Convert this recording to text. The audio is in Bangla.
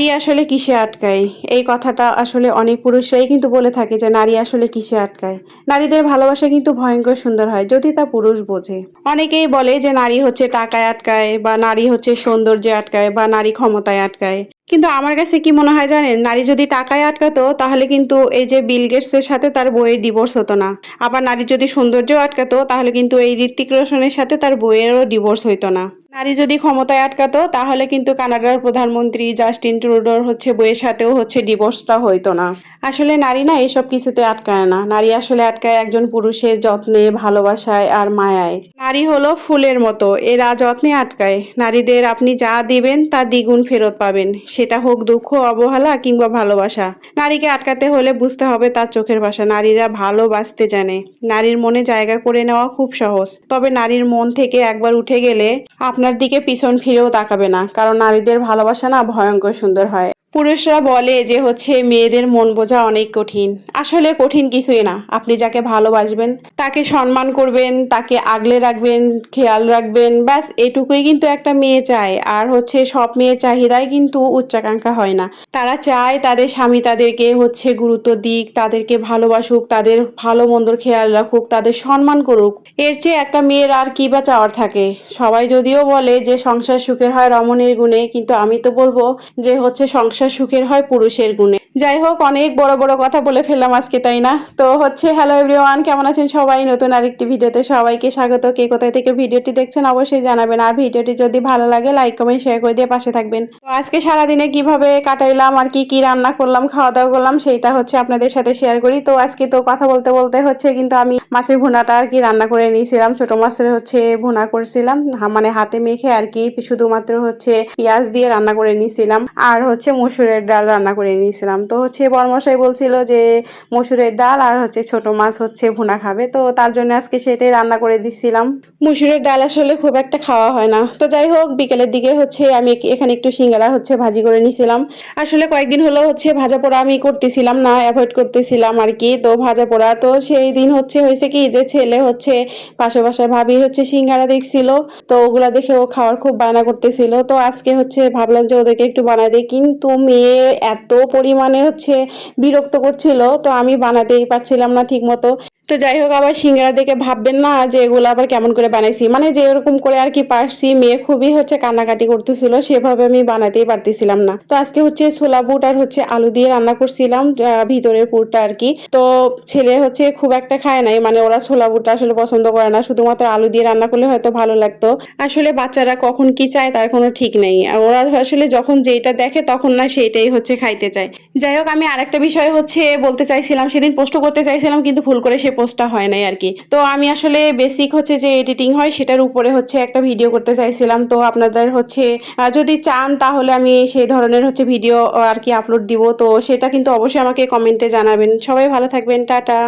নারী আসলে কিসে আটকায়? এই কথাটা আসলে অনেক পুরুষরাই কিন্তু বলে থাকে যে নারী আসলে কিসে আটকায়? নারীদের ভালোবাসা কিন্তু ভয়ংকর সুন্দর হয় যদি তা পুরুষ বোঝে। অনেকেই বলে যে নারী হচ্ছে টাকায় আটকায় বা নারী হচ্ছে সৌন্দর্যে আটকায় বা নারী ক্ষমতায় আটকায়। কিন্তু আমার কাছে কি মনে হয় জানেন? নারী যদি টাকায় আটকাতো তাহলে কিন্তু এই যে বিল গেটসের সাথে তার বউয়ের ডিভোর্স হতো না। আবার নারী যদি সৌন্দর্যও আটকাতো তাহলে কিন্তু এই হৃতিক রোশনের সাথে তার বউয়েরও ডিভোর্স হইতো না। নারী যদি ক্ষমতায় আটকাতো তাহলে কিন্তু কানাডার প্রধানমন্ত্রী জাস্টিন ট্রুডোর হচ্ছে বইয়ের সাথেও হচ্ছে ডিভোর্সটা হইতো না। আসলে নারী না এসব কিছুতে আটকায় না। নারী আসলে আটকায় একজন পুরুষের যত্নে, ভালোবাসায় আর মায়ায়। নারী হলো ফুলের মতো, এরা যত্নে আটকায়। নারীদের আপনি যা দিবেন তা দ্বিগুণ ফেরত পাবেন। সেটা হোক দুঃখ, অবহেলা কিংবা ভালোবাসা। নারীকে আটকাতে হলে বুঝতে হবে তার চোখের ভাষা। নারীরা ভালোবাসতে জানে। নারীর মনে জায়গা করে নেওয়া খুব সহজ। তবে নারীর মন থেকে একবার উঠে গেলে আপনার দিকে পিছন ফিরেও তাকাবে না। কারণ নারীদের ভালোবাসা না ভয়ংকর সুন্দর হয়। পুরুষরা বলে যে হচ্ছে মেয়েদের মন বোঝা অনেক কঠিন। আসলে কঠিন কিছুই না। আপনি যাকে ভালোবাসবেন, তাকে সম্মান করবেন, তাকে আগলে রাখবেন, খেয়াল রাখবেন। ব্যাস এটুকুই কিন্তু একটা মেয়ে চায়। আর হচ্ছে সব মেয়ের চাহিদাই কিন্তু উচ্চাকাঙ্ক্ষা হয় না। তারা চায় তাদের স্বামী তাদেরকে হচ্ছে গুরুত্ব দিক, তাদেরকে ভালোবাসুক, তাদের ভালো মন্দর খেয়াল রাখুক, তাদের সম্মান করুক। এর চেয়ে একটা মেয়ের আর কি বা চাওয়ার থাকে? সবাই যদিও বলে যে সংসার সুখের হয় রমণীর গুণে, কিন্তু আমি তো বলবো যে হচ্ছে সংসার সুখের হয় পুরুষের গুণে। যাই হোক, অনেক বড় বড় কথা বলে ফেললাম আজকে, তাই না? তো হচ্ছে হ্যালো এভরিওয়ান, কেমন আছেন সবাই? নতুন আরেকটি ভিডিওতে সবাইকে স্বাগত। কে কোথায় থেকে ভিডিওটি দেখছেন অবশ্যই জানাবেন। আর ভিডিওটি যদি ভালো লাগে লাইক কমেন্ট শেয়ার করে দিয়ে পাশে থাকবেন। তো আজকে সারাদিনে কিভাবে কাটাইলাম আর কি কি রান্না করলাম, খাওয়া দাওয়া করলাম, সেইটা হচ্ছে আপনাদের সাথে শেয়ার করি। তো আজকে তো কথা বলতে বলতে হচ্ছে কিন্তু আমি মাছের ভুনাটা আর কি রান্না করে নিয়েছিলাম। ছোট মাছের হচ্ছে ভুনা করছিলাম, মানে হাতে মেখে আর কি, শুধুমাত্র হচ্ছে পেঁয়াজ দিয়ে রান্না করে নিয়েছিলাম। আর হচ্ছে মসুরের ডাল রান্না করে নিয়েছিলাম। তো হচ্ছে বড়মশাই বলছিল যে মসুরের ডাল আর হচ্ছে ছোট মাছ হচ্ছে ভুনা খাবে, তো তার জন্য আজকে সেটাই রান্না করে দিচ্ছিলাম। মসুরের ডাল আসলে খুব একটা খাওয়া হয় না। তো যাই হোক, বিকেলের দিকে হচ্ছে আমি এখানে একটু সিঙ্গারা হচ্ছে ভাজি করে নিয়েছিলাম। আসলে কয়েকদিন হলো হচ্ছে ভাজা পোড়া আমি করতেছিলাম না, অ্যাভয়েড করতেছিলাম আর কি। তো ভাজা পোড়া তো সেই দিন হয়েছে কি যে ছেলে হচ্ছে পাশে বাসায় ভাবি হচ্ছে সিঙ্গারা দেখছিল, তো ওগুলা দেখে ও খাওয়ার খুব বায়না করতেছিল। তো আজকে হচ্ছে ভাবলাম যে ওদেরকে একটু বানাই দিই, কিন্তু মেয়ে এত পরিমাণে হচ্ছে বিরক্ত করছিল, তো আমি বানাতেই পারছিলাম না ঠিক মতো। তো যাই হোক, আবার সিঙ্গারা দেখে ভাববেন না যে এগুলো আবার কেমন করে বানাইছি, মানে যে এরকম করে আর কি পারছি। মেয়ে খুবই হচ্ছে কান্নাকাটি করতেছিল, সেভাবে আমি বানাতেই পারতেছিলাম না। তো আজকে হচ্ছে ছোলা বুট আর হচ্ছে আলু দিয়ে রান্না করছিলাম, ভিতরের পুরটা আর কি। তো ছেলে হচ্ছে খুব একটা খায় নাই, মানে ওরা ছোলা বুটটা আসলে পছন্দ করে না, শুধুমাত্র আলু দিয়ে রান্না করলে হয়তো ভালো লাগতো। আসলে বাচ্চারা কখন কি চায় তার কোনো ঠিক নেই। আর ওরা আসলে যখন যেটা দেখে তখন না সেইটাই হচ্ছে খাইতে চায়। যাই হোক, আমি আরেকটা বিষয় হচ্ছে বলতে চাইছিলাম, সেদিন পোস্ট করতে চাইছিলাম কিন্তু ভুল করে সে পোস্টটা হয় নাই আর কি। তো আমি আসলে বেসিক হচ্ছে যে এডিটিং হয় সেটার উপরে হচ্ছে একটা ভিডিও করতে চাইছিলাম। তো আপনাদের হচ্ছে যদি চান তাহলে আমি সেই ধরনের হচ্ছে ভিডিও আর কি আপলোড দিব। তো সেটা কিন্তু অবশ্যই আমাকে কমেন্টে জানাবেন। সবাই ভালো থাকবেন, টাটা।